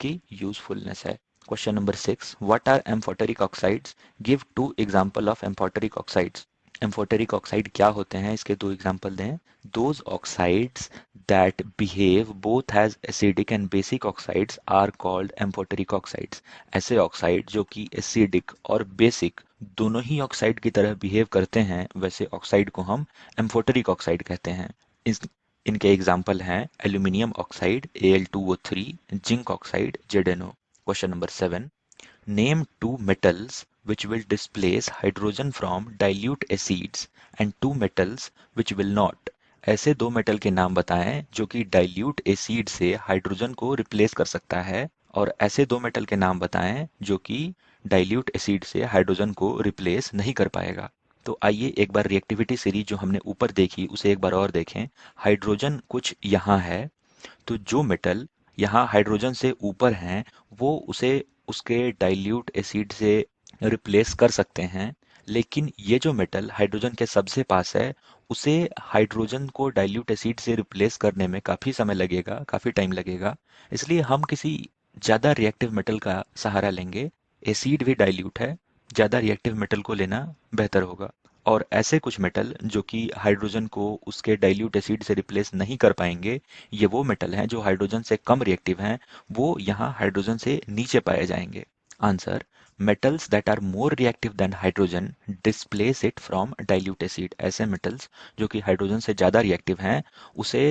की यूजफुलनेस है। Question number 6, what are amphoteric oxides, give 2 example of amphoteric oxides. Amphoteric oxide क्या होते हैं, इसके 2 एग्जांपल दें। Those oxides that behave both as acidic and basic oxides are called amphoteric oxides. ऐसे oxide जो कि एसिडिक और बेसिक दोनों ही ऑक्साइड की तरह बिहेव करते हैं, वैसे ऑक्साइड को हम एम्फोटेरिक ऑक्साइड कहते हैं। इस इनके एग्जाम्पल हैं aluminium oxide Al2O3, zinc oxide ZnO। Question number 7, name 2 metals which will displace hydrogen from dilute acids and 2 metals which will not। ऐसे 2 मेटल के नाम बताएं जो कि डाइल्यूट एसिड से हाइड्रोजन को रिप्लेस कर सकता है, और ऐसे 2 मेटल के नाम बताएं जो कि डाइल्यूट एसिड से हाइड्रोजन को रिप्लेस नहीं कर पाएगा। तो आइए एक बार रिएक्टिविटी सीरीज जो हमने ऊपर देखी उसे एक बार और देखें। हाइड्रोजन कुछ यहाँ है, तो जो मेटल यहाँ हाइड्रोजन से ऊपर हैं वो उसे उसके डाइल्यूट एसिड से रिप्लेस कर सकते हैं, लेकिन ये जो मेटल हाइड्रोजन के सबसे पास है उसे हाइड्रोजन को डाइल्यूट एसिड से रिप्लेस करने में काफ़ी समय लगेगा, काफ़ी टाइम लगेगा। इसलिए हम किसी ज़्यादा रिएक्टिव मेटल का सहारा लेंगे। एसिड भी डाइल्यूट है, ज़्यादा रिएक्टिव मेटल को लेना बेहतर होगा। और ऐसे कुछ मेटल जो कि हाइड्रोजन को उसके डाइल्यूट एसिड से रिप्लेस नहीं कर पाएंगे, ये वो मेटल हैं जो हाइड्रोजन से कम रिएक्टिव हैं, वो यहाँ हाइड्रोजन से नीचे पाए जाएंगे। Answer, metals that are more reactive than hydrogen displace it from dilute acid। ऐसे metals जो कि हाइड्रोजन से ज़्यादा रिएक्टिव हैं उसे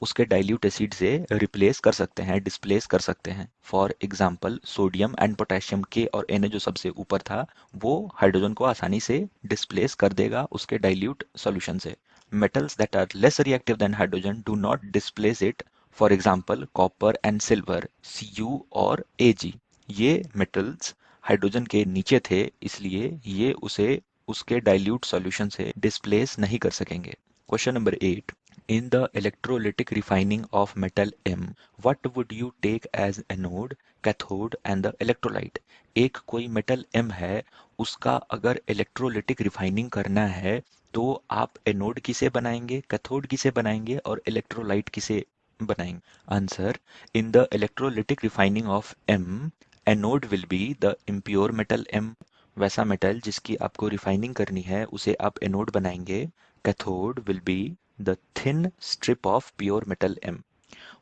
उसके डाइल्यूट एसिड से रिप्लेस कर सकते हैं, डिस्प्लेस कर सकते हैं। For example sodium and potassium, के और Na जो सबसे ऊपर था वो हाइड्रोजन को आसानी से डिस्प्लेस कर देगा उसके डाइल्यूट सॉल्यूशन से। metals that are less reactive than hydrogen do not displace it, for example copper and silver, Cu और Ag। ये मेटल्स हाइड्रोजन के नीचे थे, इसलिए ये उसे उसके डाइल्यूट सॉल्यूशन से डिस्प्लेस नहीं कर सकेंगे। Question number 8, in the electrolytic refining of metal M, what would you take as anode, cathode and the electrolyte. एक कोई मेटल M है, उसका अगर इलेक्ट्रोलिटिक रिफाइनिंग करना है तो आप एनोड किसे बनाएंगे, कैथोड किसे बनाएंगे और इलेक्ट्रोलाइट किसे बनाएंगे। Answer, in the electrolytic refining of M, anode will be the impure metal M। वैसा मेटल जिसकी आपको रिफाइनिंग करनी है उसे आप एनोड बनाएंगे। Cathode will be the thin strip of pure metal M।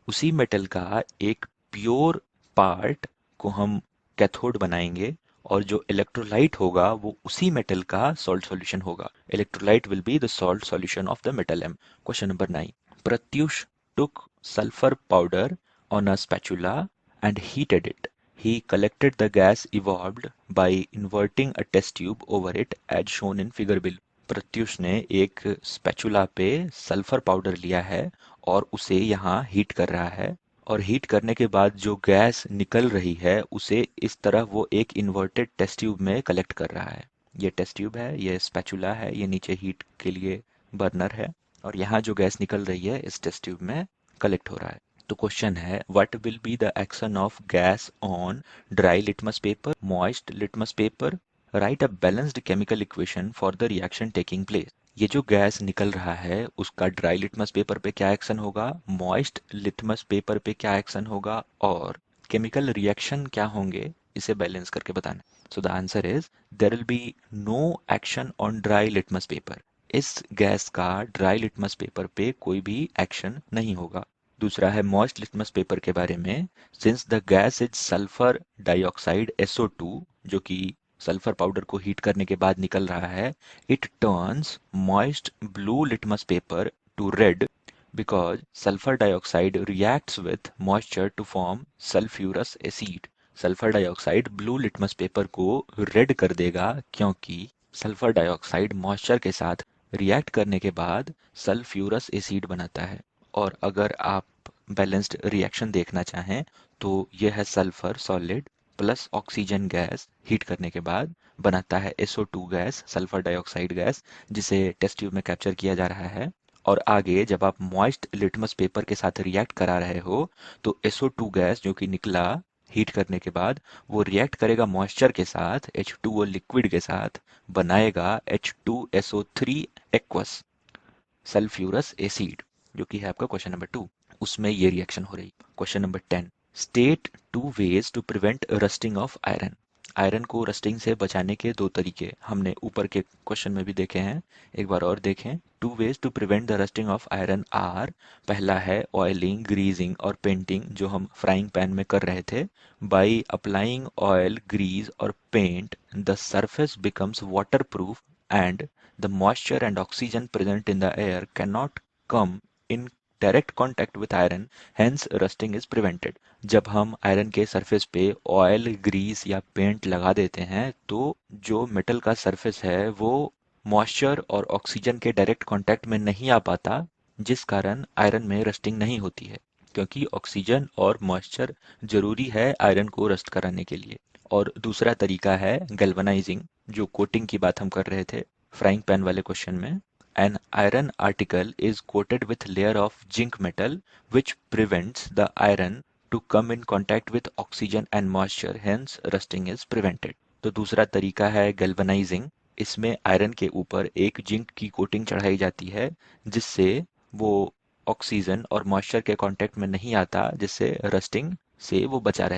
उसी मेटल का एक प्योर पार्ट को हम कैथोड बनाएंगे, और जो इलेक्ट्रोलाइट होगा वो उसी मेटल का सॉल्ट सॉल्यूशन होगा। Electrolyte will be the salt solution of the metal M। Question number 9, Pratyush took sulfur powder on a spatula and heated it. He collected the gas evolved by inverting a test tube over it as shown in figure below। Pratyush ने एक spatula पे sulphur powder लिया है और उसे यहाँ heat कर रहा है, और हीट करने के बाद जो गैस निकल रही है उसे इस तरह वो एक इन्वर्टेड टेस्ट ट्यूब में कलेक्ट कर रहा है। ये टेस्ट ट्यूब है, ये स्पैचुला है, ये नीचे हीट के लिए बर्नर है, और यहाँ जो गैस निकल रही है इस टेस्ट ट्यूब में कलेक्ट हो रहा है। तो क्वेश्चन है, what will be the action of gas on dry litmus paper, moist litmus paper. Right a balanced chemical equation for the reaction taking place. ये जो गैस निकल रहा है उसका ड्राई लिटमस पेपर पे क्या एक्शन होगा, मॉइस्ट लिटमस पेपर पे क्या एक्शन होगा, और केमिकल रिएक्शन क्या होंगे, इसे बैलेंस करके बताना। So the answer is, there will be no action on dry litmus paper. इस गैस का ड्राई लिटमस पेपर पे कोई भी एक्शन नहीं होगा। दूसरा है मॉइस्ट लिटमस पेपर के बारे में, since the gas is sulphur dioxide SO2, जो कि सल्फर पाउडर को हीट करने के बाद निकल रहा है, it turns moist blue litmus paper to red because sulphur dioxide reacts with moisture to form sulphurous acid. Sulphur dioxide blue litmus paper को रेड कर देगा क्योंकि सल्फर डाइऑक्साइड मॉइस्चर के साथ रिएक्ट करने के बाद सल्फ्यूरस एसिड बनाता है। और अगर आप बैलेंस्ड रिएक्शन देखना चाहें तो यह है sulphur solid plus oxygen gas heat करने के बाद बनाता है SO2 gas, sulphur dioxide gas, जिसे टेस्ट ट्यूब में कैप्चर किया जा रहा है। और आगे जब आप मॉइस्ट लिटमस पेपर के साथ रिएक्ट करा रहे हो तो SO2 गैस जो कि निकला हीट करने के बाद, वो रिएक्ट करेगा मॉइस्चर के साथ, H2O लिक्विड के साथ, बनाएगा H2SO3 एक्वस सल्फ्यूरस एसिड, जो कि है आपका क्वेश्चन नंबर 2। उसमें ये रिएक्शन हो रही। Question number 10, state two ways to prevent rusting of iron. Iron को रस्टिंग से बचाने के दो तरीके हमने ऊपर के क्वेश्चन में भी देखे हैं, एक बार और देखें। Two ways to prevent the rusting of iron are, पहला है ऑयलिंग, ग्रीजिंग और पेंटिंग, जो हम फ्राइंग पैन में कर रहे थे। बाई अप्लाइंग ऑयल, ग्रीज और paint the surface becomes waterproof and the moisture and oxygen present in the air can not come in direct contact with iron, hence rusting is prevented. जब हम iron के surface पे oil, Greece या paint लगा देते हैं तो जो मेटल का सरफेस है वो मॉइस्चर और ऑक्सीजन के डायरेक्ट कांटेक्ट में नहीं आ पाता, जिस कारण आयरन में रस्टिंग नहीं होती है, क्योंकि ऑक्सीजन और मॉइस्चर जरूरी है आयरन को रस्ट कराने के लिए। और दूसरा तरीका है गैल्वेनाइजिंग, जो कोटिंग की बात हम कर रहे थे फ्राइंग पैन वाले क्वेश्चन में। An iron article is coated with layer of zinc metal which prevents the iron to come in contact with oxygen and moisture, hence rusting is prevented। तो दूसरा तरीका है गैल्वेनाइजिंग। इसमें आयरन के ऊपर एक जिंक की कोटिंग चढ़ाई जाती है, जिससे वो ऑक्सीजन और मॉइस्चर के कांटेक्ट में नहीं आता, जिससे रस्टिंग से वो बचा रहता है।